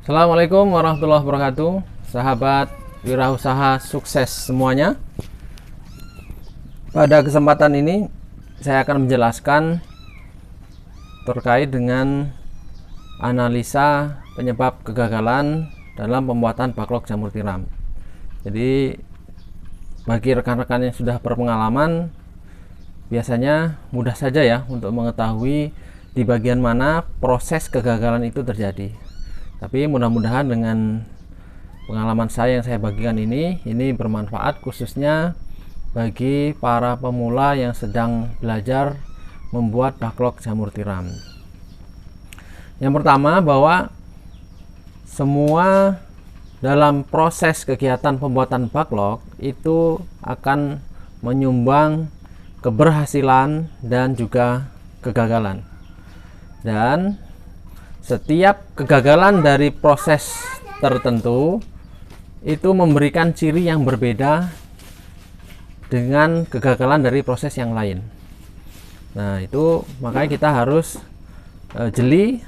Assalamualaikum warahmatullahi wabarakatuh, sahabat wirausaha sukses semuanya. Pada kesempatan ini saya akan menjelaskan terkait dengan analisa penyebab kegagalan dalam pembuatan backlog jamur tiram. Jadi bagi rekan-rekan yang sudah berpengalaman, biasanya mudah saja ya untuk mengetahui di bagian mana proses kegagalan itu terjadi. Tapi mudah-mudahan dengan pengalaman saya yang saya bagikan ini bermanfaat khususnya bagi para pemula yang sedang belajar membuat backlog jamur tiram. Yang pertama, bahwa semua dalam proses kegiatan pembuatan backlog itu akan menyumbang keberhasilan dan juga kegagalan. Dan setiap kegagalan dari proses tertentu itu memberikan ciri yang berbeda dengan kegagalan dari proses yang lain. Nah, itu makanya kita harus jeli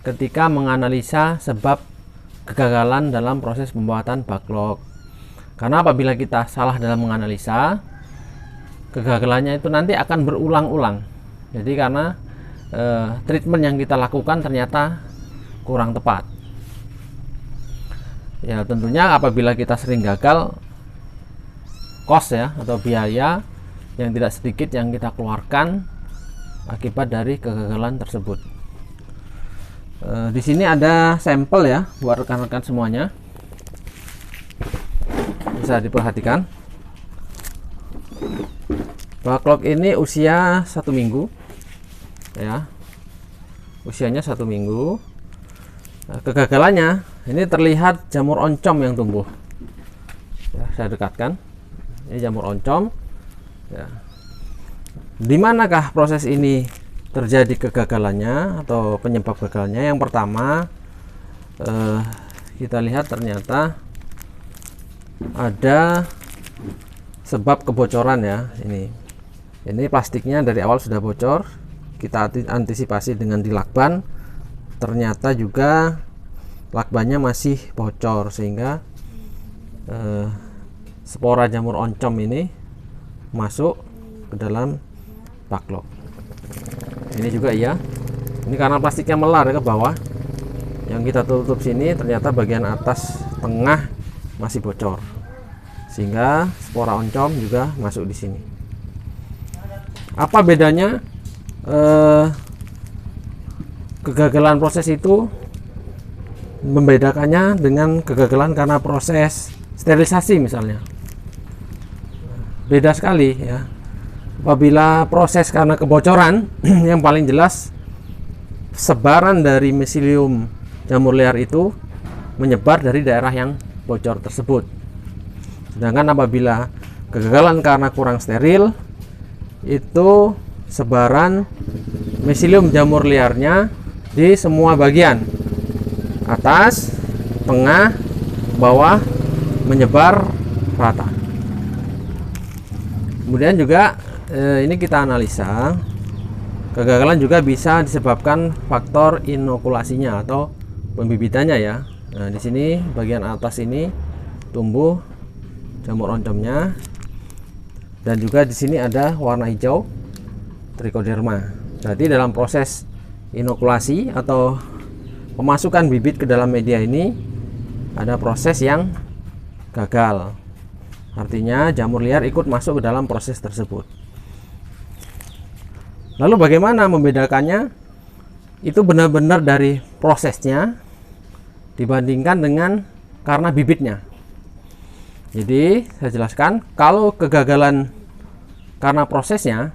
ketika menganalisa sebab kegagalan dalam proses pembuatan backlog. Karena apabila kita salah dalam menganalisa, kegagalannya itu nanti akan berulang-ulang. Jadi karena treatment yang kita lakukan ternyata kurang tepat. Ya, tentunya apabila kita sering gagal, cost ya atau biaya yang tidak sedikit yang kita keluarkan akibat dari kegagalan tersebut. Di sini ada sampel ya buat rekan-rekan semuanya, bisa diperhatikan. Backlog ini usia 1 minggu ya, usianya 1 minggu. Nah, kegagalannya ini terlihat jamur oncom yang tumbuh ya, saya dekatkan, ini jamur oncom ya. Di manakah proses ini terjadi kegagalannya atau penyebab gagalnya? Yang pertama, kita lihat ternyata ada sebab kebocoran ya. Ini plastiknya dari awal sudah bocor, kita antisipasi dengan dilakban. Ternyata juga lakbannya masih bocor sehingga spora jamur oncom ini masuk ke dalam backlog. Ini juga iya, ini karena plastiknya melar ke bawah, yang kita tutup sini ternyata bagian atas tengah masih bocor sehingga spora oncom juga masuk di sini. Apa bedanya kegagalan proses itu? Membedakannya dengan kegagalan karena proses sterilisasi misalnya, beda sekali ya. Apabila proses karena kebocoran, yang paling jelas sebaran dari miselium jamur liar itu menyebar dari daerah yang bocor tersebut. Sedangkan apabila kegagalan karena kurang steril, itu sebaran miselium jamur liarnya di semua bagian, atas, tengah, bawah, menyebar rata. Kemudian juga ini kita analisa, kegagalan juga bisa disebabkan faktor inokulasinya atau pembibitannya ya. Nah, di sini bagian atas ini tumbuh jamur oncomnya, dan juga di sini ada warna hijau trichoderma. Berarti dalam proses inokulasi atau pemasukan bibit ke dalam media ini ada proses yang gagal. Artinya jamur liar ikut masuk ke dalam proses tersebut. Lalu bagaimana membedakannya? Itu benar-benar dari prosesnya dibandingkan dengan karena bibitnya. Jadi saya jelaskan, kalau kegagalan karena prosesnya,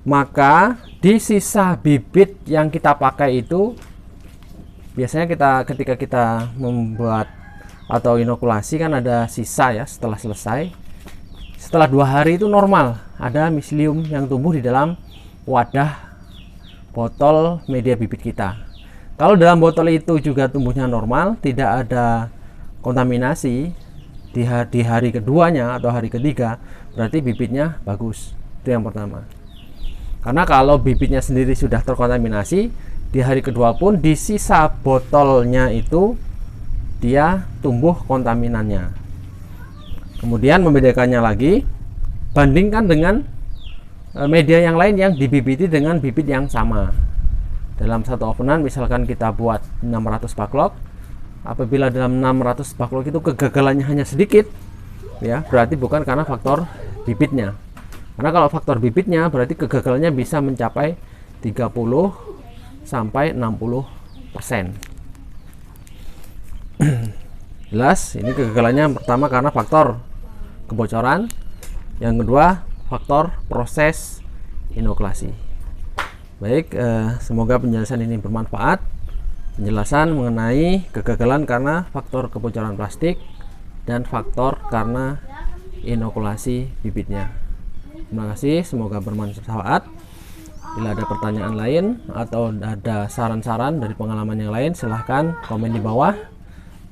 maka di sisa bibit yang kita pakai itu biasanya ketika kita membuat atau inokulasi kan ada sisa ya setelah selesai. Setelah 2 hari itu normal ada miselium yang tumbuh di dalam wadah botol media bibit kita. Kalau dalam botol itu juga tumbuhnya normal, tidak ada kontaminasi di hari keduanya atau hari ketiga, berarti bibitnya bagus. Itu yang pertama. Karena kalau bibitnya sendiri sudah terkontaminasi, di hari kedua pun di sisa botolnya itu dia tumbuh kontaminannya. Kemudian membedakannya lagi, bandingkan dengan media yang lain yang dibibiti dengan bibit yang sama. Dalam satu ovenan misalkan kita buat 600 backlog, apabila dalam 600 backlog itu kegagalannya hanya sedikit, ya berarti bukan karena faktor bibitnya. Karena kalau faktor bibitnya berarti kegagalannya bisa mencapai 30 sampai 60%. Jelas, ini kegagalannya pertama karena faktor kebocoran, yang kedua faktor proses inokulasi. Baik, semoga penjelasan ini bermanfaat. Penjelasan mengenai kegagalan karena faktor kebocoran plastik dan faktor karena inokulasi bibitnya. Terima kasih, semoga bermanfaat. Bila ada pertanyaan lain atau ada saran-saran dari pengalaman yang lain, silahkan komen di bawah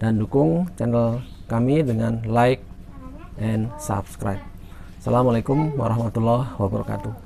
dan dukung channel kami dengan like and subscribe. Assalamualaikum warahmatullahi wabarakatuh.